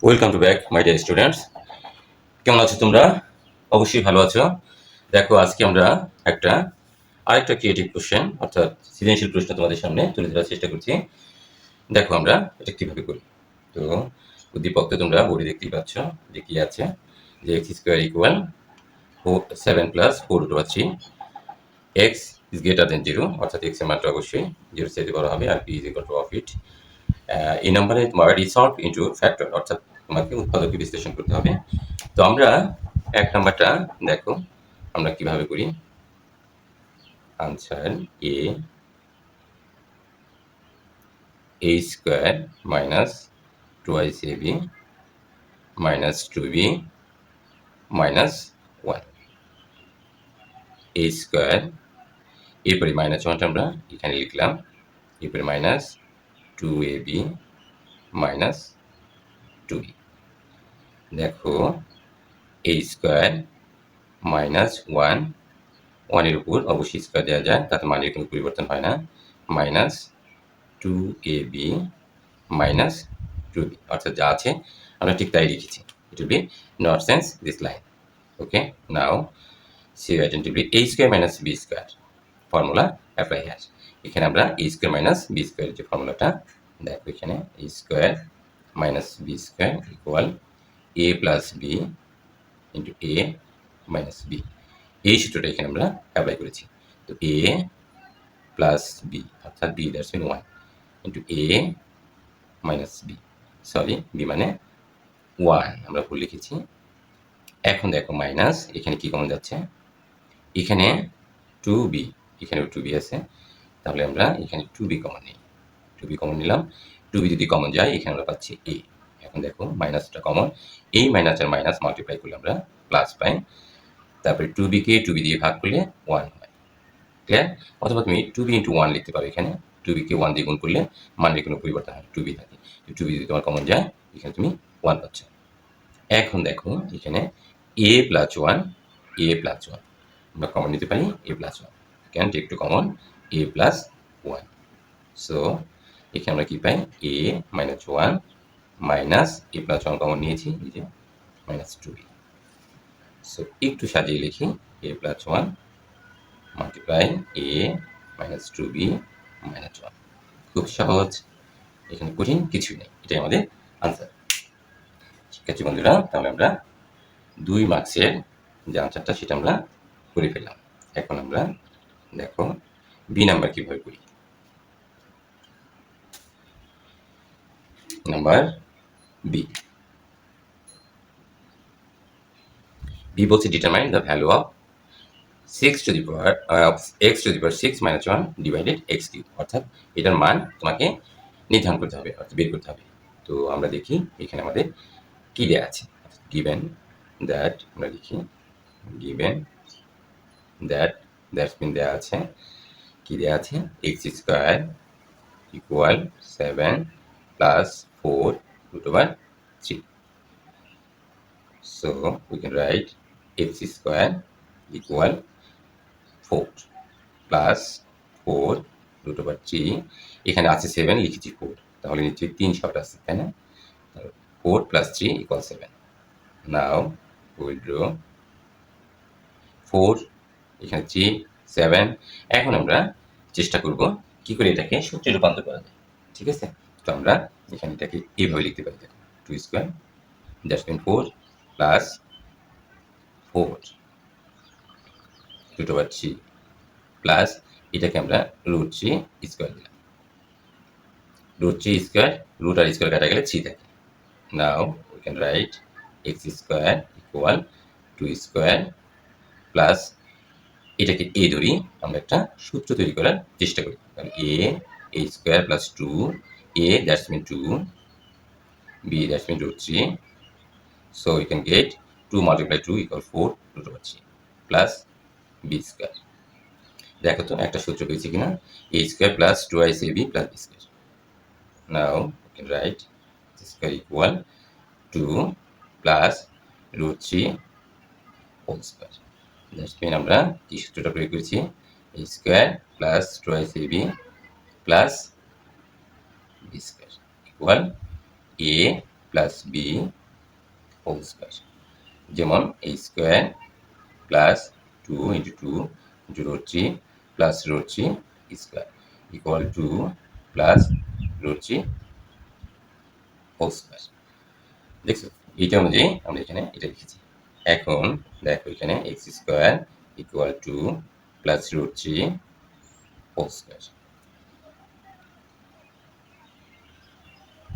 Welcome to back my dear students. কেমন আছো তোমরা? অবশ্যই ভালো আছো। দেখো, আজকে আমরা আরেকটা ক্রিয়েটিভ কোশ্চেন অর্থাৎ সৃজনশীল প্রশ্ন তোমাদের সামনে তুলে ধরার চেষ্টা করছি। দেখো আমরা এটা কিভাবে করি। তো উদ্দীপক তো তোমরা বোর্ডে দেখতেই পাচ্ছ যে কি আছে, যে x square equal 7 + 4√3, x is greater than 0, অর্থাৎ এক্স এর মানটা অবশ্যই 0 চাইতে বড় হবে, আর p is equal to of it. এই নাম্বারে তোমার রিসলভ ইন্টু ফ্যাক্টর, অর্থাৎ তোমাকে উৎপাদকে বিশ্লেষণ করতে হবে। তো আমরা 1 নাম্বারটা দেখো আমরা কিভাবে করি। Answer a square minus 2ab minus 2b minus 1 a square, এরপরে মাইনাস 1টা আমরা এখানে লিখলাম, এরপরে মাইনাস 2ab মাইনাস 2b। দেখো a স্কোয়ার মাইনাস 1 এর উপর অবশ্যই স্কোয়ার দেওয়া যায়, তাতে মানের কোনো পরিবর্তন হয় না, মাইনাস 2ab মাইনাস 2b, অর্থাৎ যা আছে আমরা ঠিক তাই লিখেছি। It will be not sense this line. Okay, now see identify a square minus b square formula apply has. এখানে আমরা a square minus b square যে ফর্মুলাটা দেখো, এখানে a square minus b square equal a plus b into a minus b, এই সূত্রটা এখানে আমরা অ্যাপ্লাই করেছি। তো a প্লাস b অর্থাৎ b that's mean 1 into a minus b, sorry b মানে 1, আমরা ভুল লিখেছি। এখন দেখো মাইনাস, এখানে কি কমন যাচ্ছে, এখানে 2b, এখানেও 2b আছে, তাহলে আমরা এখানে 2b কমন নিই, 2b কমন নিলাম। 2b যদি কমন যায় এখানে আমরা পাচ্ছি a। এখন দেখো মাইনাসটা কমন, এই মাইনাস আর মাইনাস মাল্টিপ্লাই করলে আমরা প্লাস পাই, তারপরে 2b কে 2b দিয়ে ভাগ করলে 1 হয়। ক্লিয়ার? অথবা তুমি 2b ইন্টু 1 লিখতে পারো, এখানে 2b কে 1 দিয়ে গুণ করলে মানের কোনো পরিবর্তন হয়, 2b থাকে। 2b যদি তোমার কমন যায় এখানে তুমি 1 পাচ্ছ। এখন দেখো এখানে a প্লাস 1, a প্লাস 1 আমরা কমন নিতে পারি, a plus 1 can take to common a plus 1। So এখানে আমরা কি পাই, a minus 1 minus a plus 1 common নিয়েছি, এই যে মাইনাস 2b। সো একটু সাজিয়ে লিখি, a plus 1 multiply a minus 2b minus 1। খুব সহজ, এখানে কঠিন কিছুই নেই, এটাই আমাদের আনসার। শিক্ষার্থী বন্ধুরা, তাহলে আমরা 2 মার্কসের যে আনসারটা সেটা আমরা করে ফেললাম। এখন আমরা দেখো বি নাম্বার কিভাবে করি। নাম্বার বি বলছে determine the value of 6 to the power x to the power 6 minus 1 divided x cube, অর্থাৎ এটার মান তোমাকে নির্ধারণ করতে হবে, অর্থাৎ বের করতে হবে। তো আমরা দেখি এখানে আমাদের কি দেওয়া আছে, গিভেন দ্যাট, আমরা লিখি গিভেন দ্যাট, দ্যাটস মিন দেওয়া আছে, কি দেওয়া আছে, x square equal 7 plus 4√3। So we can write x square equal 4 plus 4√3, এখানে আছে 7, লিখেছি 4, তাহলে নিশ্চয়ই 3 শর্ট আছে, তাই না? 4 plus 3 equal 7। Now will draw 4, এখানে 3, 7। এখন আমরা চেষ্টা করব কি করে এটাকে সূত্রে রূপান্তর করা যায়, ঠিক আছে? তো আমরা এখানে এটাকে এইভাবে লিখতে পারি, দেখো 2 square that's mean 4 plus 4√3 plus এটাকে আমরা √3 স্কোয়ার দিলাম, √3 স্কোয়ার, রুট আর স্কোয়ার কাটা গেলে 3 থাকে। Now we can write x square equal 2 square plus এটাকে a ধরি, আমরা একটা সূত্র তৈরি করার চেষ্টা করি, কারণ a square plus 2, a that's mean 2, b that's mean √3, so you can get 2 multiply 2 equal 4√3 plus b square. দেখো তো একটা সূত্র পেয়েছি কিনা, a square plus 2ac plus b square. Now you can write square equal 2 plus √3 whole square. That's mean আমরা কি সূত্রটা প্রয়োগ করেছি, a square plus 2ac plus b square equal a plus b whole square, যেমন a square plus 2 into 2 into root 3 plus root 3 square equal two plus root 3 whole square. দেখছো, এইটা অনুযায়ী আমরা এখানে এটা লিখেছি। এখন দেখো এখানে x square equal two plus root 3 whole square,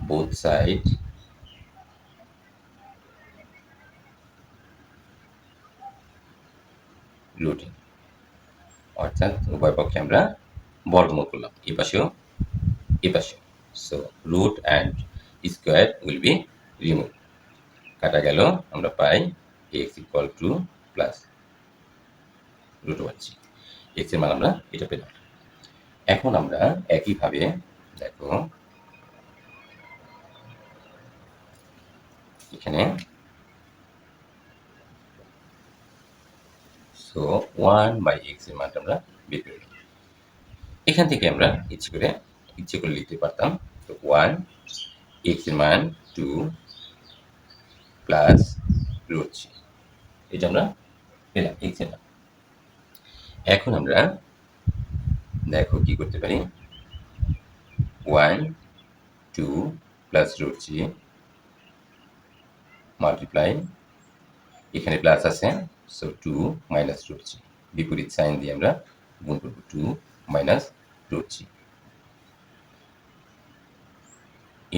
both side rooting, অর্থাৎ উভয় পক্ষে আমরা বর্গমূল করলাম, এই পাশেও এ পাশেও। So root and square will be remove, কাটা গেল, আমরা পাই x equal two plus root over three, x এর মান আমরা এটা পেলাম। এখন আমরা একইভাবে দেখো এখানে সো 1/x এর মানটা আমরা বের করে নিই। এখান থেকে আমরা ইচ্ছে করে লিখতে পারতাম, তো 1, x এর মান 2 প্লাস রুট 3, এটা আমরা পেলাম x এর মান। এখন আমরা দেখো কি করতে পারি, 1, 2 প্লাস রুট 3 মাল্টিপ্লাই, এখানে প্লাস আছে, সো 2 মাইনাস রুট 3, বিপরীত সাইন দিয়ে আমরা গুণ করব, 2 minus root 3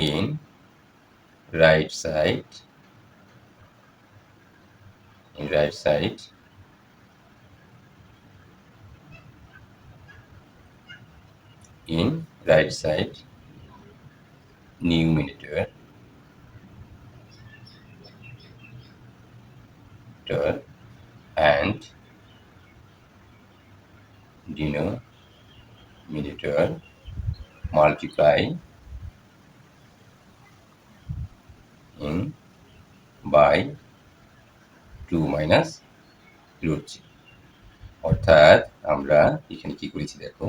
in right side, in right side in right side numerator and denominator multiply in by 2 minus root 3, অর্থাৎ আমরা এখানে কি করেছি দেখো,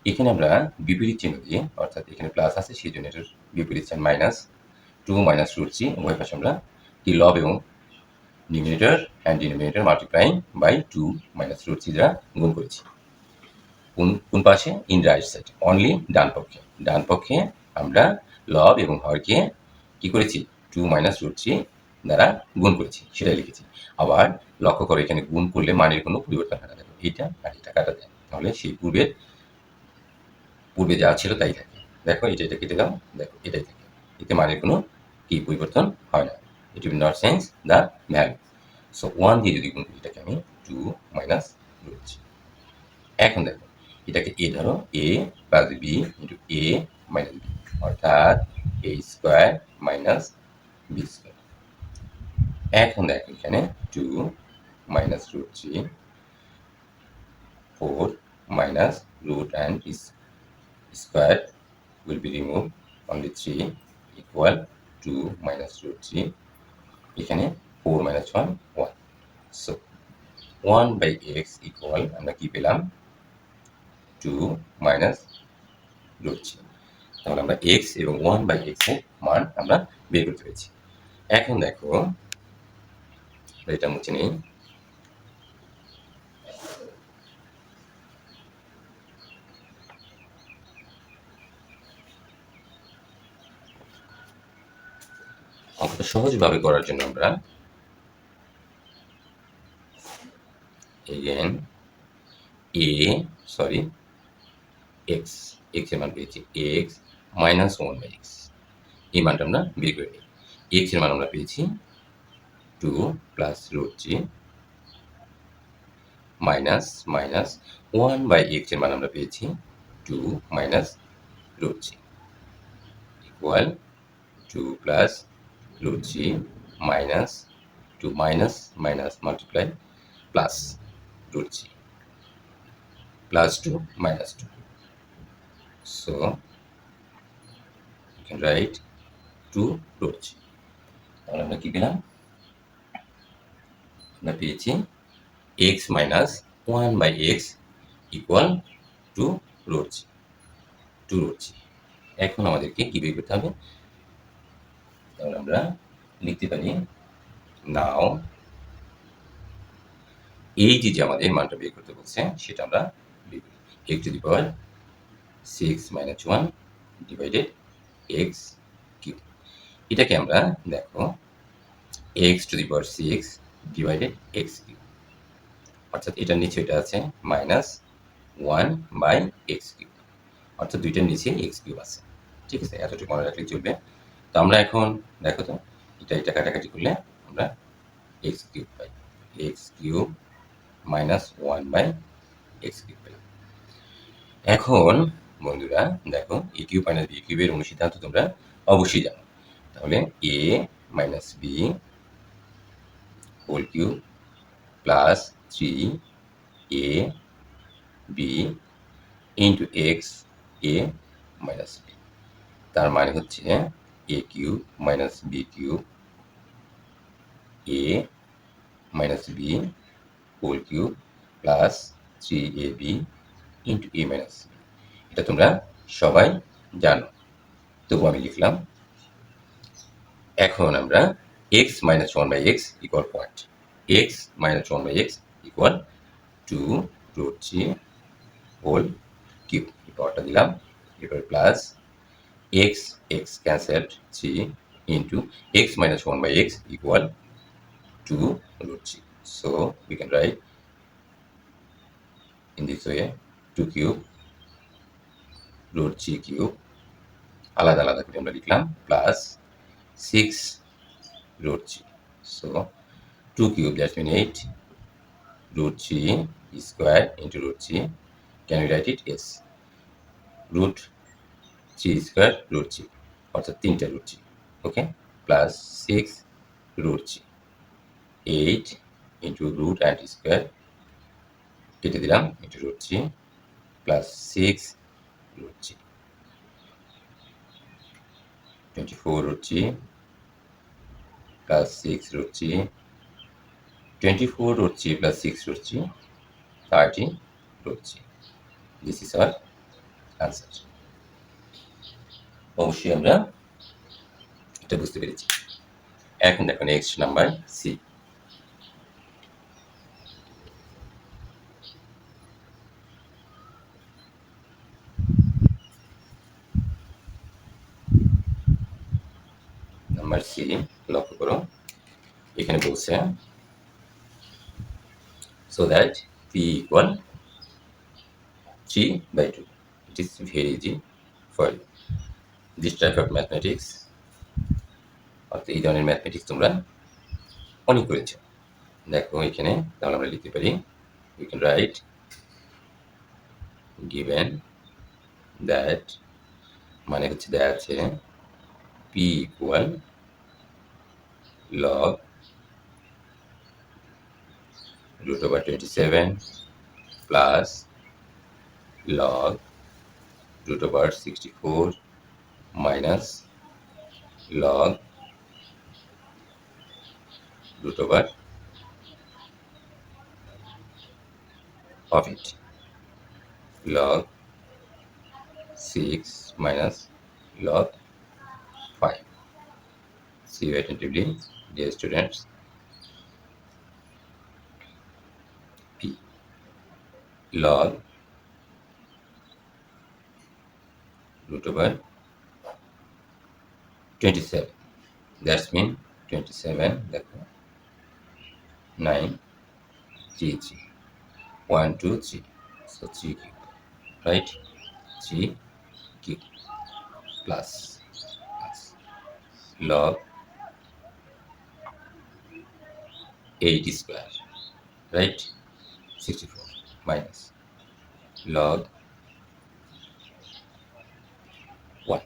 এখানে আমরা বিপরীত চিহ্ন দিয়ে, অর্থাৎ এখানে প্লাস আছে সেই জন্য এটার বিপরীত চিহ্ন মাইনাস 2 মাইনাস রুট 3, উভয় পাশে আমরা কি লব এবং numerator and denominator multiplying by 2 minus root 3 দ্বারা গুণ করেছি। কোন পাশে? ইন রাইট সাইড, অনলি ডান পক্ষে আমরা লব এবং হরকে কি করেছি, 2 মাইনাস রুট 3 দ্বারা গুণ করেছি, সেটাই লিখেছি। আবার লক্ষ্য করো এখানে গুণ করলে মানের কোনো পরিবর্তন হয় না, দেখো এইটা আর এটা কাটা যায়, তাহলে সেই পূর্বে যা ছিল তাই থাকে। দেখো এটা কেটে দাও, দেখো এটাই থাকে, এতে মানের কোনো কি পরিবর্তন হয় না। It will not change the value. So 1 দিয়ে যদি গুণ করি এটাকে আমি 2 মাইনাস রুট 3। এখন দেখো এটাকে এ ধরো, এ plus B into a minus B, অর্থাৎ এ স্কোয়ার মাইনাস বি স্কোয়ার। এখন দেখো এখানে 2 minus root 3, 4 minus root and square will be removed, only 3 equal 2 minus root 3, এখানে 4 minus 1 1, so 1/x equal আমরা কি পেলাম, 2 minus root 3, তাহলে আমরা x এবং 1/x এর মান আমরা বের করতে পেরেছি। এখন দেখো এটা মুছে নেই, অঙ্কটা সহজভাবে করার জন্য আমরা again x এর মান পেয়েছি, x মাইনাস 1/x, এই মানটা আমরা বের করে নিই। x এর মান আমরা পেয়েছি 2 প্লাস রুট 3 মাইনাস 1/x এর মান আমরা পেয়েছি 2 minus root 3 equal 2 plus root 3 minus 2 minus multiply plus root 3 plus 2 minus 2. So you can write 2 root 3. তাহলে আমরা কি পেলাম, আমরা পেয়েছি x minus 1/x equal to root 3, 2 root 3। এখন আমাদেরকে কি বের করতে হবে, তাহলে আমরা লিখতে পারি নাও এই যে আমাদের মানটা বের করতে বলছে সেটা আমরা x to the power 6 minus 1 divided x cube. এটাকে আমরা দেখো x to the power 6 divided x cube, অর্থাৎ এটার নিচে এটা আছে মাইনাস 1 বাই এক্স কিউব, অর্থাৎ দুইটার নিচে এক্স কিউব আছে। ঠিক আছে, এতটুকু মনে রাখলে চলবে। তো আমরা এখন দেখো তো এটা কাটাকাটি করলে আমরা এক্স কিউব পাই, x cube minus 1 by x cube পাই। এখন বন্ধুরা দেখো এ কিউব মাইনাস বি কিউবের অনুসিদ্ধান্ত তোমরা অবশ্যই জানো। তাহলে a minus b whole cube plus 3 a b into x a minus b, তার মানে হচ্ছে a cube minus b cube a minus b whole cube plus 3ab into a minus b. এটা তোমরা সবাই জানো, তবু আমি লিখলাম। এখন আমরা x minus 1 by x equal point, x minus 1 by x equal 2√3 whole cube, এই পাওয়ারটা দিলাম, এরপর plus x cancelled 3 into x minus 1 by x equal 2√3. So we can write in this way 2 cube root 3 cube আলাদা আলাদা করে আমরা লিখলাম plus 6√3. So 2 cube that means 8√3 square into √3. Can we write it? Yes. Root 3 square √3 অর্থাৎ 3টা √3. Okay, plus 6√3 8 into root and square কেটে দিলাম into √3 plus 6√3 24√3 plus 6√3 24√3 plus 6√3 30√3. This is our answer. অবশ্যই আমরা এটা বুঝতে পেরেছি। এখন দেখো next number C. Number C লক্ষ্য করো, এখানে বলছে so that p equal 3/2. It is very easy for you. This type of mathematics, অর্থাৎ এই ধরনের ম্যাথমেটিক্স তোমরা অনেক করেছো। দেখো এখানে তাহলে আমরা লিখতে পারি we can write given that মানে হচ্ছে দেয়া আছে p equal log √27 plus log √64 minus log of it, log 6 minus log 5. See you attentively, dear students. P log √27, that's mean 27 দেখো 9 3 3 1 2 3, so 3 cube, right? 3 cube plus log 8 square, right? 64 minus log 1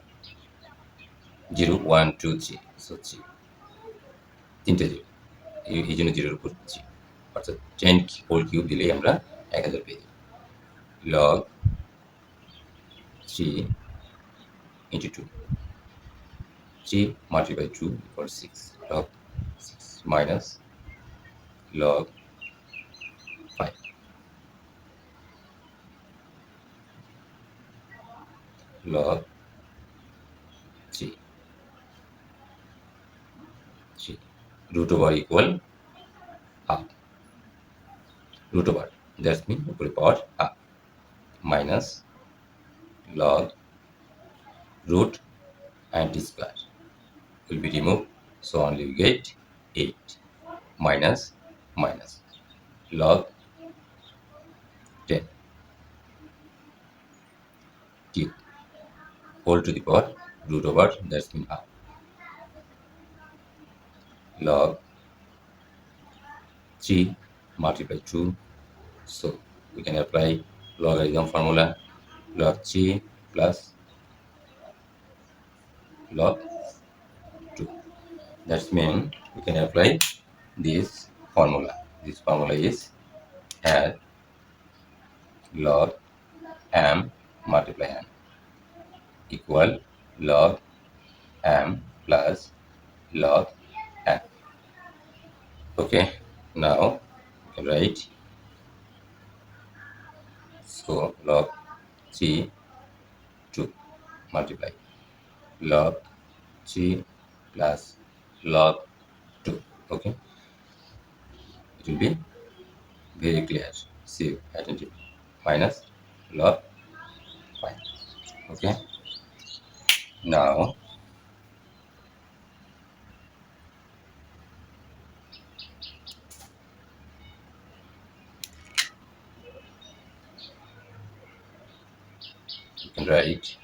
0 1 2 3, so 3 তিনটে zero, এই জন্য জিরোর উপর 3, অর্থাৎ 10 whole cube দিলেই আমরা 1000 পেয়ে যাই। log 3 into 2, 3 multiplied by 2 equals 6, log 6 minus log 5 log 3 3 root over equal half root over that means উপরে পাওয়ার half minus log root and square will be removed so only we get 8 minus minus log 10 cube whole to the power root over that's mean half log 3 multiply 2 so we can apply logarithm formula log 3 plus log 2 that means we can apply this formula is add log m multiply m equal log m plus log m. Okay, now we can write so log 3 2 multiply log 3 plus log 2. Okay, it will be very clear. See attentive minus log 5. Okay, now you can write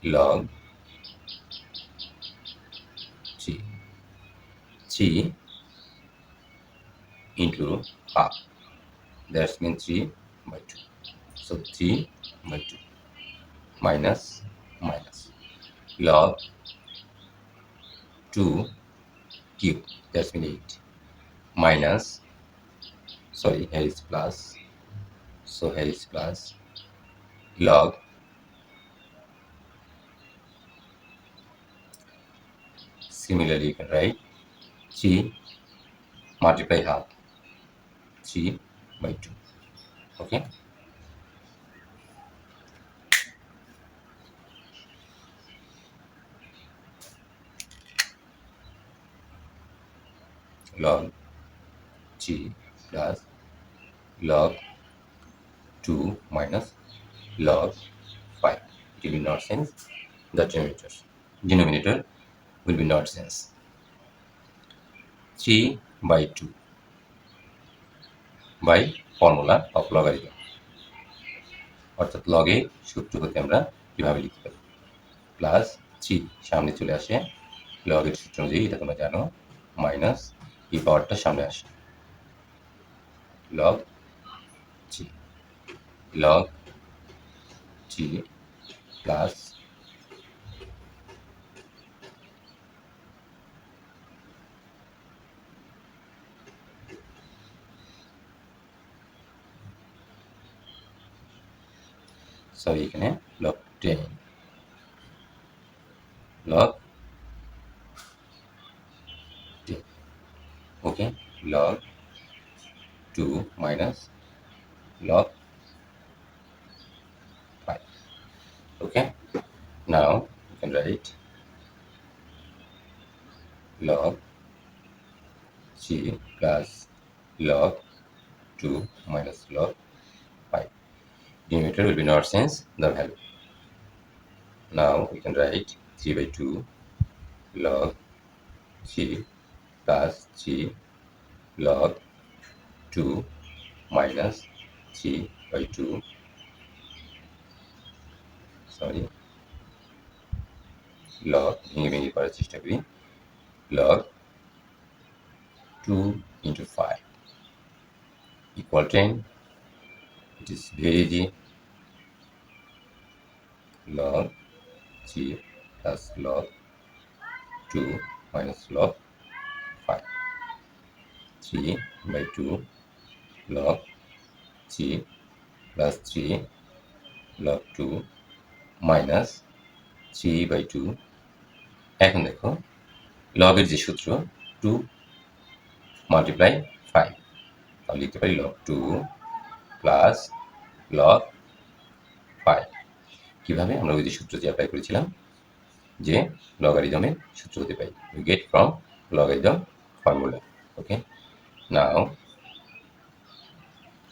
log 3 3 into half that means 3 by 2 so 3 by 2 minus minus log 2 cube that means 8 minus sorry here is plus so here is plus log similarly you can write 3 multiply half 3 by 2. Okay, log 3 plus log 2 minus log 5 it will be not sense the denominator will be not sense 3 by 2 by formula of logarithm অর্থাৎ লগে সূত্র হতে আমরা কিভাবে লিখতে পারি plus 3 সামনে চলে আসে লগের সূত্র অনুযায়ী এটা তোমরা জানো মাইনাস এই পাওয়ারটা সামনে আসে log 3 log 3 plus sorry এখানে log 10 log 10 okay log 2 minus log 5 okay now you can write log 3 plus log 2 minus log 5 denominator will be not sense the value now we can write 3 by 2 log 3 plus 3 log 2 minus 3 by 2 sorry log ভেঙে করার চেষ্টা করি log 2 into 5 equal 10 it is very easy log 3 plus log 2 minus log 5 3 by 2 log 3 plus 3 log 2 minus 3 by 2 এখন দেখো লগের যে সূত্র 2 multiply 5 তাহলে লিখতে পারি log 2 প্লাস log 5 কিভাবে আমরা ওই যে সূত্র যে অ্যাপ্লাই করেছিলাম যে লগারিদমের সূত্র হতে পারি। We get from logarithm formula. Okay. Now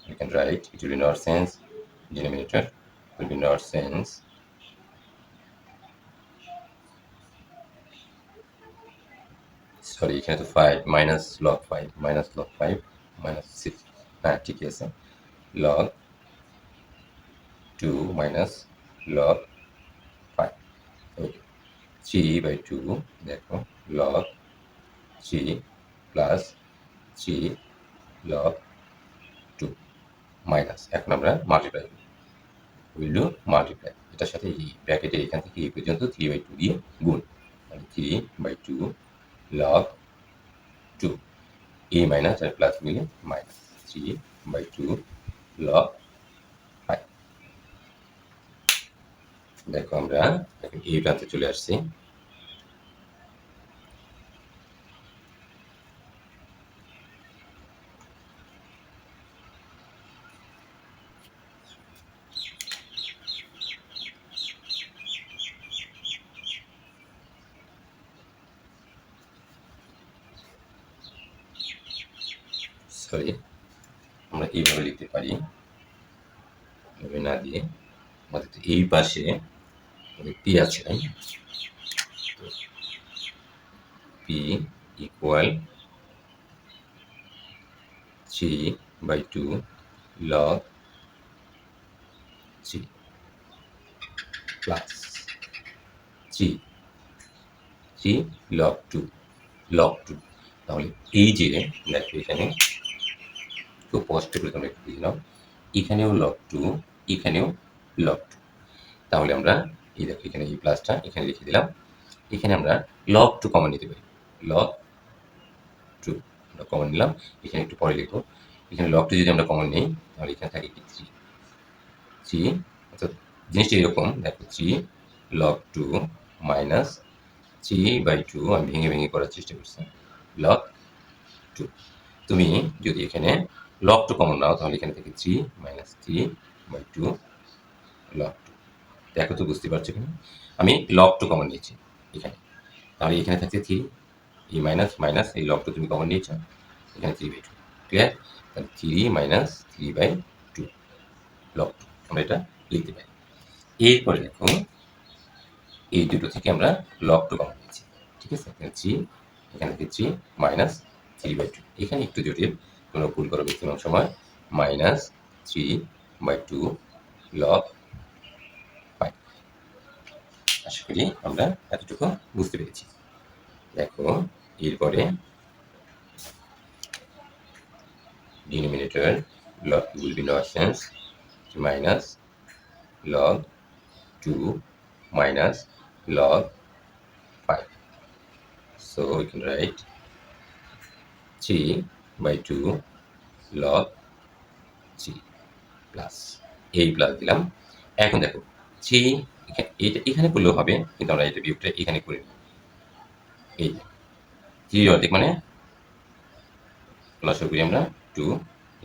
you can write it will be not sense denominator will be not sense sorry এখানে তো 5 minus log 5 minus log 5 minus 6 হ্যাঁ ঠিকই আছে log 2 minus log 5 okay 3 by 2 দেখো log 3 plus 3 log 2 minus এখন আমরা multiply will do multiply এটার সাথে এই ব্র্যাকেটে এখান থেকে এই পর্যন্ত 3/2 দিয়ে গুণ মানে 3/2 log 2 a মাইনাস আর প্লাস মিলে মাইনাস 3/2 log 5 দেখো আমরা এখন এই প্রান্তে চলে আসছি সরি আমরা এইভাবে লিখতে পারি এভাবে না দিয়ে আমাদের তো এই পাশে পি আছে তাই P equal 3/2 log 3 plus 3 log 2 log 2 তাহলে এই যে দেখো এখানে একটু স্পষ্ট করে তোমরা একটু বুঝে নাও এখানেও log 2 এখানেও log 2 তাহলে আমরা এই দেখো এখানে এই প্লাসটা এখানে লিখে দিলাম এখানে আমরা log 2 কমন নিতে পারি log 2 আমরা কমন নিলাম এখানে একটু পরে লিখবো এখানে log 2 যদি আমরা কমন নিই তাহলে এখানে থাকে কি 3 অর্থাৎ জিনিসটা এরকম দেখো 3 log 2 মাইনাস 3/2 আমি ভেঙে ভেঙে করার চেষ্টা করছি log 2 তুমি যদি এখানে log 2 কমন নাও তাহলে এখানে থেকে 3 মাইনাস 3/2 log 2 দেখো তো বুঝতে পারছো কিনা আমি log 2 কমন নিয়েছি এখানে তাহলে এখানে থাকছে 3 এই মাইনাস মাইনাস এই log 2 তুমি কমন নিয়েছো এখানে 3/2 ক্লিয়ার তাহলে 3 মাইনাস 3/2 log 2 আমরা এটা লিখতে পারি এরপরে দেখো এই দুটো থেকে আমরা log 2 কমন নিয়েছি ঠিক আছে এখানে 3 এখানে 3 মাইনাস 3/2 এখানে একটু জটিল তোমরা ভুল করো ম্যাক্সিমাম সময় মাইনাস 3/2 log 5 আশা করি আমরা এতটুকু বুঝতে পেরেছি দেখো এরপরে denominator log will be nonsense minus log 2 minus log 5 so we can write 3/2 log 3 plus এই প্লাস দিলাম এখন দেখো 3 এটা এখানে করলেও হবে কিন্তু আমরা এটা বিয়োগটা এখানে করে নিই এই 3 অর্ধেক মানে প্লাস করি আমরা 2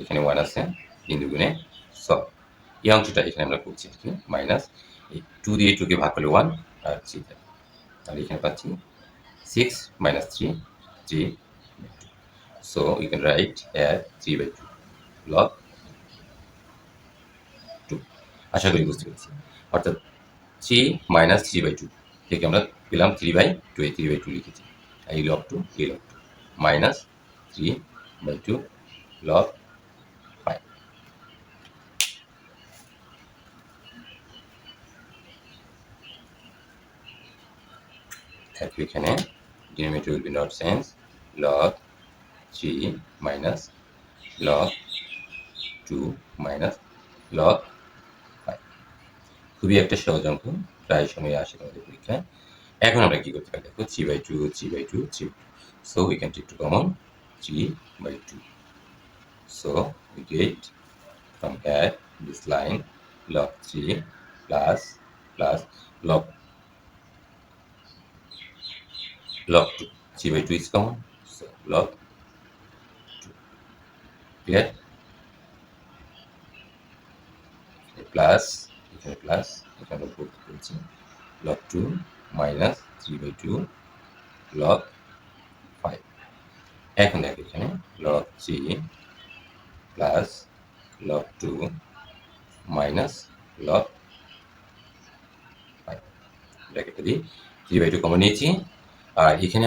এখানে 1 আছে বিন্দু গুণে সব এই অংশটা এখানে আমরা করছি কি মাইনাস এই 2 দিয়ে 2 কে ভাগ করলে 1 আর 3 তাহলে এখানে পাচ্ছি 6 minus 3 3 so you can write as 3/2 log 2 আশা করি বুঝতে পেরেছি অর্থাৎ 3 মাইনাস 3/2 থেকে আমরা পেলাম 3/2 এই 3/2 লিখেছি এই log 2 এই log 2 মাইনাস 3/2 log 5 তারপর এখানে denominator will be not sense log 3 minus log 2 minus log 5 খুবই একটা সহজ অঙ্ক প্রায় সময় আসে তোমাদের পরীক্ষায় এখন আমরা কি করতে পারি দেখো 3/2 3/2 3 so we can take to common 3/2 so we get from here this line log 3 plus log 2 3/2 is common so log 2 clear plus এখানে ভর্তি করেছি log 2 মাইনাস 3/2 লগ 5। এখন দেখো এখানে log 3 plus log 2 minus log 5 ব্র্যাকেটে দিই 3/2 কমন নিয়েছি। আর এখানে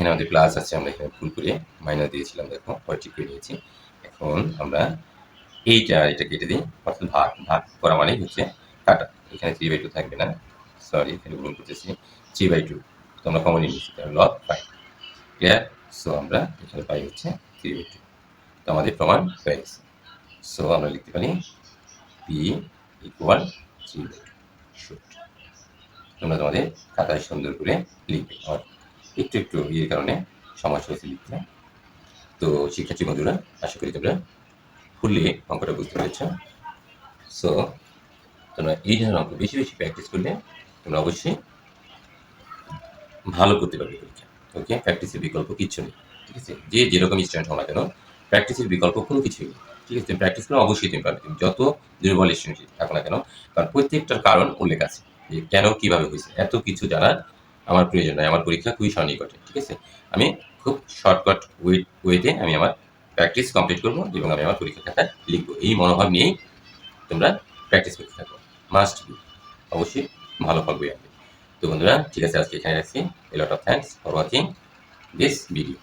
আমাদের প্লাস আছে, আমরা এখানে ভুল করে মাইনাস দিয়েছিলাম, দেখো পরে ঠিক করে নিয়েছি। এখন আমরা এটা কেটে দিই, অর্থাৎ ভাগ ভাগ করা মানেই হচ্ছে কাটা। এখানে 3/2 থাকবে না, সরি এখানে ভুল করতেছি, 3/2 তোমরা কমন নিয়েছি, লগ 5 ক্লিয়ার। সো আমরা এখানে পাই হচ্ছে 3/2। তো আমাদের প্রমাণ হয়ে গেছে। সো আমরা লিখতে পারি পি ইকুয়াল 3/2। তোমরা তোমাদের খাতায় সুন্দর করে লিখবে। আর একটু ইয়ের কারণে সমস্যা হয়েছে লিখতে। তো শিক্ষার্থী বন্ধুরা, আশা করি তোমরা ফুললি অঙ্কটা বুঝতে পেরেছ। সো তোমরা এই ধরনের অঙ্ক বেশি বেশি প্র্যাকটিস করলে তোমরা অবশ্যই ভালো করতে পারবে পরীক্ষা। ওকে, প্র্যাকটিসের বিকল্প কিচ্ছু নেই, ঠিক আছে। যে যেরকম স্টুডেন্ট হও না কেন, প্র্যাকটিসের বিকল্প কোনো কিছুই নেই, ঠিক আছে। তুমি প্র্যাকটিস করলে অবশ্যই তুমি পারবে, তুমি যত দুর্বল স্টুডেন্ট থাকো না কেন। কারণ প্রত্যেকটার কারণ উল্লেখ আছে, যে কেন কিভাবে হয়েছে, এত কিছু জানার আমার প্রয়োজন নয়। আমার পরীক্ষা খুবই সন্নিকটে, ঠিক আছে। আমি খুব শর্টকাট ওয়েতে আমি আমার প্র্যাকটিস কমপ্লিট করবো এবং আমি আমার পরীক্ষা খাতায় লিখবো। এই মনোভাব নিয়েই তোমরা প্র্যাকটিস করতে থাকো, মাস্ট বি, অবশ্যই ভালো ফল বই আনবে। তো বন্ধুরা, ঠিক আছে, আজকে এখানে রাখছি। A lot of thanks for watching this video.